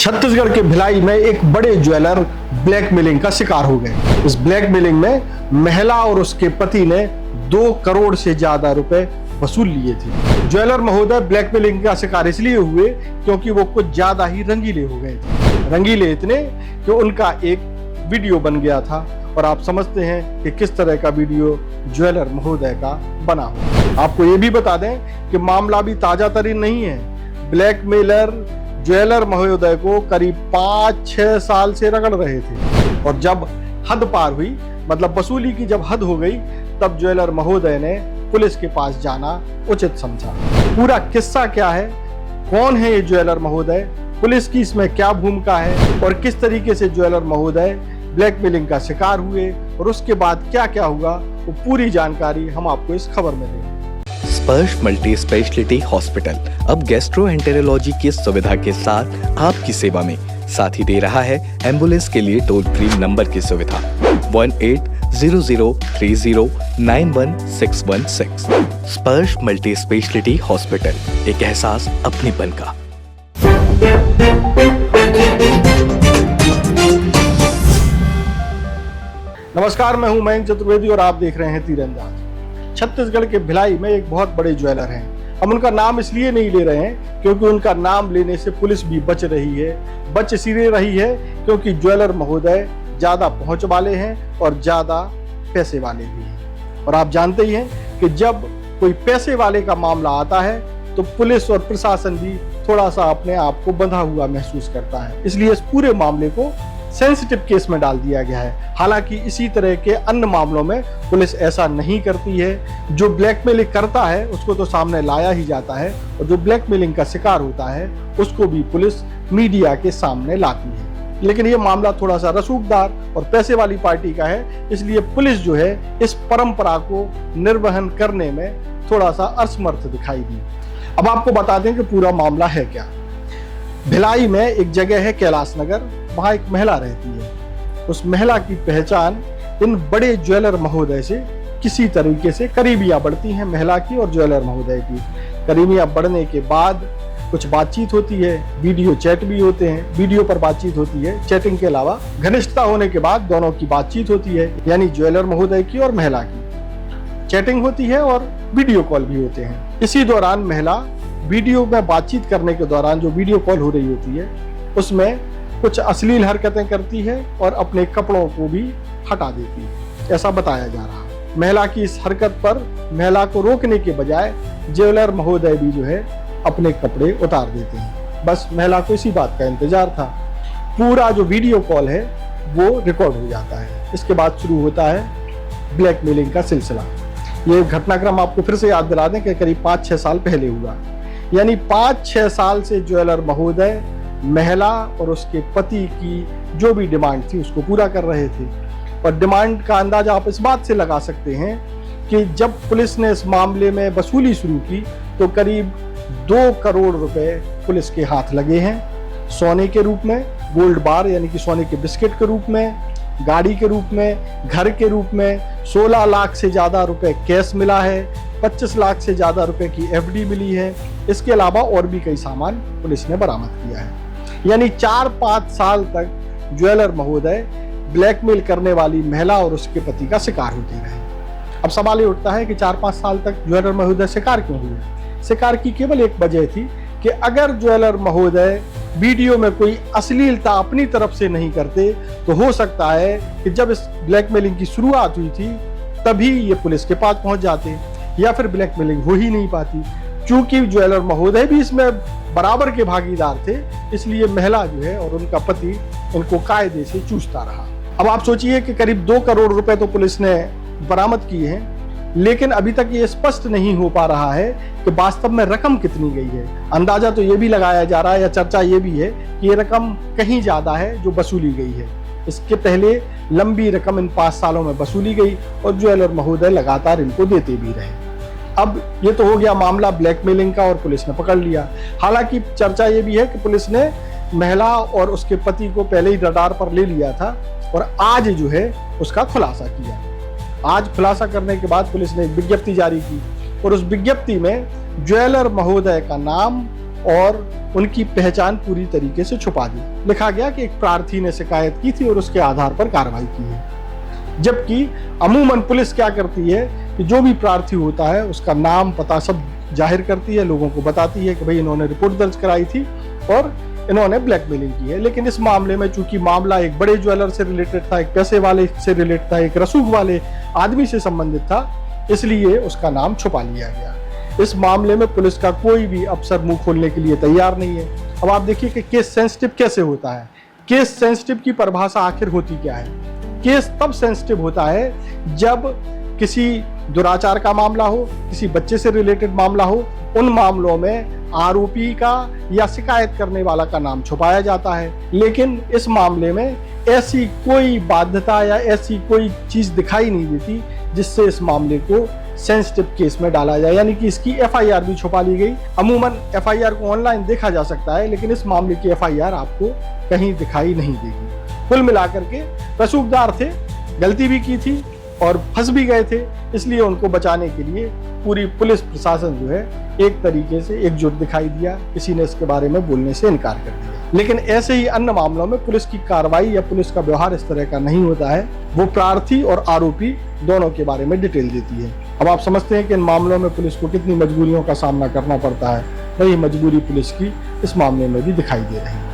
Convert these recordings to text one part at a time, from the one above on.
छत्तीसगढ़ के भिलाई में एक बड़े ज्वेलर ब्लैकमेलिंग का शिकार हो गए। इस ब्लैकमेलिंग में महिला और उसके पति ने 2 करोड़ से ज्यादा रुपए वसूल लिए थे। ज्वेलर महोदय ब्लैकमेलिंग का शिकार इसलिए हुए क्योंकि वो कुछ ज्यादा ही रंगीले हो गए थे। रंगीले इतने कि उनका एक वीडियो बन गया था और आप समझते हैं कि किस तरह का वीडियो ज्वेलर महोदय का बना हो। आपको ये भी बता दें कि मामला भी ताजा तरीन नहीं है। ब्लैकमेलर ज्वेलर महोदय को करीब 5-6 साल से रगड़ रहे थे और जब हद पार हुई, मतलब वसूली की जब हद हो गई, तब ज्वेलर महोदय ने पुलिस के पास जाना उचित समझा। पूरा किस्सा क्या है, कौन है ये ज्वेलर महोदय, पुलिस की इसमें क्या भूमिका है और किस तरीके से ज्वेलर महोदय ब्लैकमेलिंग का शिकार हुए और उसके बाद क्या क्या हुआ, वो पूरी जानकारी हम आपको इस खबर में देंगे। स्पर्श मल्टी स्पेशलिटी हॉस्पिटल अब गैस्ट्रोएंटेरोलॉजी की सुविधा के साथ आपकी सेवा में, साथ ही दे रहा है एम्बुलेंस के लिए टोल फ्री नंबर की सुविधा 180030911616। स्पर्श मल्टी स्पेशलिटी हॉस्पिटल, एक एहसास अपनेपन का। नमस्कार, मैं हूं मयंक चतुर्वेदी और आप देख रहे हैं तीरंदाज। छत्तीसगढ़ के भिलाई में एक बहुत बड़े ज्वेलर हैं। हम उनका नाम इसलिए नहीं ले रहे हैं क्योंकि उनका नाम लेने से पुलिस भी बच इसलिए रही है क्योंकि ज्वेलर महोदय ज्यादा पहुंच वाले हैं और ज्यादा पैसे वाले भी हैं। और आप जानते ही हैं कि जब कोई पैसे वाले का मामला आता है तो पुलिस और प्रशासन भी थोड़ा सा अपने आप को बंधा हुआ महसूस करता है। इसलिए इस पूरे मामले को सेंसिटिव केस में डाल दिया गया है। हालांकि इसी तरह के अन्य मामलों में पुलिस ऐसा नहीं करती है। जो ब्लैकमेलिंग करता है उसको तो सामने लाया ही जाता है और जो ब्लैकमेलिंग का शिकार होता है उसको भी पुलिस मीडिया के सामने लाती है। लेकिन ये मामला थोड़ा सा रसूखदार और पैसे वाली पार्टी का है, इसलिए पुलिस जो है इस परंपरा को निर्वहन करने में थोड़ा सा असमर्थ दिखाई दी। अब आपको बता दें कि पूरा मामला है क्या। भिलाई में एक जगह है कैलाश नगर, वहां एक महिला रहती है। उस महिला की पहचान इन बड़े ज्वेलर महोदय से किसी तरीके से करीबियां बढ़ती हैं। महिला की और ज्वेलर महोदय की करीबियां बढ़ने के बाद कुछ बातचीत होती है, वीडियो चैट भी होते हैं, वीडियो पर बातचीत होती है। चैटिंग के अलावा घनिष्ठता होने के बाद दोनों की बातचीत होती है, यानी ज्वेलर महोदय की और महिला की चैटिंग होती है और वीडियो कॉल भी होते हैं। इसी दौरान महिला वीडियो में बातचीत करने के दौरान जो वीडियो कॉल हो रही होती है उसमें कुछ अश्लील हरकतें करती है और अपने कपड़ों को भी हटा देती है, ऐसा बताया जा रहा है। महिला की इस हरकत पर महिला को रोकने के बजाय ज्वेलर महोदय भी जो है अपने कपड़े उतार देते हैं। बस महिला को इसी बात का इंतजार था। पूरा जो वीडियो कॉल है वो रिकॉर्ड हो जाता है। इसके बाद शुरू होता है ब्लैकमेलिंग का सिलसिला। ये घटनाक्रम आपको फिर से याद दिला दें कि करीब 5-6 साल पहले हुआ, यानी 5-6 साल से ज्वेलर महोदय महिला और उसके पति की जो भी डिमांड थी उसको पूरा कर रहे थे। और डिमांड का अंदाजा आप इस बात से लगा सकते हैं कि जब पुलिस ने इस मामले में वसूली शुरू की तो करीब 2 करोड़ रुपए पुलिस के हाथ लगे हैं। सोने के रूप में, गोल्ड बार यानी कि सोने के बिस्किट के रूप में, गाड़ी के रूप में, घर के रूप में 16 लाख से ज्यादा रुपए कैश मिला है, 25 लाख से ज्यादा रुपए की एफडी मिली है। इसके अलावा और भी कई सामान पुलिस ने बरामद किया है। यानी 4-5 साल तक ज्वेलर महोदय ब्लैकमेल करने वाली महिला और उसके पति का शिकार होते रहे। अब सवाल ये उठता है कि 4-5 साल तक ज्वेलर महोदय शिकार क्यों हुए। शिकार की केवल एक वजह थी कि अगर ज्वेलर महोदय वीडियो में कोई अश्लीलता अपनी तरफ से नहीं करते तो हो सकता है कि जब इस ब्लैकमेलिंग की शुरुआत हुई थी तभी ये पुलिस के पास पहुंच जाते या फिर ब्लैकमेलिंग हो ही नहीं पाती। चूंकि ज्वेलर महोदय भी इसमें बराबर के भागीदार थे, इसलिए महिला जो है और उनका पति इनको कायदे से चूसता रहा। अब आप सोचिए कि करीब 2 करोड़ रुपए तो पुलिस ने बरामद किए हैं, लेकिन अभी तक ये स्पष्ट नहीं हो पा रहा है कि वास्तव में रकम कितनी गई है। अंदाजा तो ये भी लगाया जा रहा है या चर्चा ये भी है कि ये रकम कहीं ज्यादा है जो वसूली गई है। इसके पहले लंबी रकम इन 5 सालों में वसूली गई और ज्वेलर महोदय लगातार इनको देते भी रहे। अब ये तो हो गया मामला ब्लैकमेलिंग का और पुलिस ने पकड़ लिया। हालांकि चर्चा ये भी है कि पुलिस ने महिला और उसके पति को पहले ही रडार पर ले लिया था और आज जो है उसका खुलासा किया। आज खुलासा करने के बाद पुलिस ने एक विज्ञप्ति जारी की और उस विज्ञप्ति में ज्वेलर महोदय का नाम और उनकी पहचान पूरी तरीके से छुपा दी। लिखा गया कि एक प्रार्थी ने शिकायत की थी और उसके आधार पर कार्रवाई की है। जबकि अमूमन पुलिस क्या करती है कि जो भी प्रार्थी होता है उसका नाम पता सब जाहिर करती है, लोगों को बताती है कि भाई इन्होंने रिपोर्ट दर्ज कराई थी और इन्होंने ब्लैकमेलिंग की है। लेकिन इस मामले में चूंकि मामला एक बड़े ज्वेलर से रिलेटेड था, एक पैसे वाले से रिलेटेड था, एक रसूख वाले आदमी से संबंधित था, इसलिए उसका नाम छुपा लिया गया। इस मामले में पुलिस का कोई भी अफसर मुंह खोलने के लिए तैयार नहीं है। अब आप देखिए कि केस सेंसिटिव कैसे होता है। केस सेंसिटिव की परिभाषा आखिर होती क्या है? केस तब सेंसिटिव होता है जब किसी दुराचार का मामला हो, किसी बच्चे से रिलेटेड मामला हो। उन मामलों में आरोपी का या शिकायत करने वाला का नाम छुपाया जाता है। लेकिन इस मामले में ऐसी कोई बाध्यता या ऐसी कोई चीज दिखाई नहीं देती जिससे इस मामले को सेंसिटिव केस में डाला जाए, यानी कि इसकी एफआईआर भी छुपा ली गई। अमूमन एफआईआर को ऑनलाइन देखा जा सकता है, लेकिन इस मामले की एफआईआर आपको कहीं दिखाई नहीं देगी। कुल मिलाकर के रसूखदार थे, गलती भी की थी और फंस भी गए थे, इसलिए उनको बचाने के लिए पूरी पुलिस प्रशासन जो है एक तरीके से एकजुट दिखाई दिया। किसी ने इसके बारे में बोलने से इनकार कर दिया। लेकिन ऐसे ही अन्य मामलों में पुलिस की कार्रवाई या पुलिस का व्यवहार इस तरह का नहीं होता है। वो प्रार्थी और आरोपी दोनों के बारे में डिटेल देती है। अब आप समझते हैं कि इन मामलों में पुलिस को कितनी मजबूरियों का सामना करना पड़ता है। वही मजबूरी पुलिस की इस मामले में भी दिखाई दे रही है।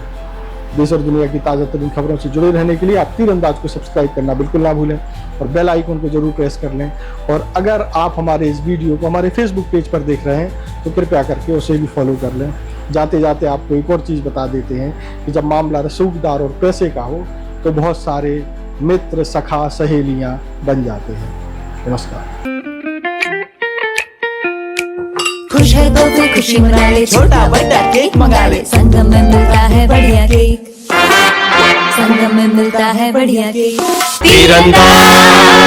देश और दुनिया की ताज़ा तरीन खबरों से जुड़े रहने के लिए आप तीरंदाज को सब्सक्राइब करना बिल्कुल ना भूलें और बेल आइकन को जरूर प्रेस कर लें। और अगर आप हमारे इस वीडियो को हमारे फेसबुक पेज पर देख रहे हैं तो कृपया करके उसे भी फॉलो कर लें। जाते जाते आपको एक और चीज़ बता देते हैं कि जब मामला रसूखदार और पैसे का हो तो बहुत सारे मित्र, सखा, सहेलियाँ बन जाते हैं। नमस्कार। खुश है तो कोई खुशी मना ले, छोटा बड़ा केक मंगा ले, संगम में मिलता है बढ़िया केक, संगम में मिलता है बढ़िया केक। तीरंदाज।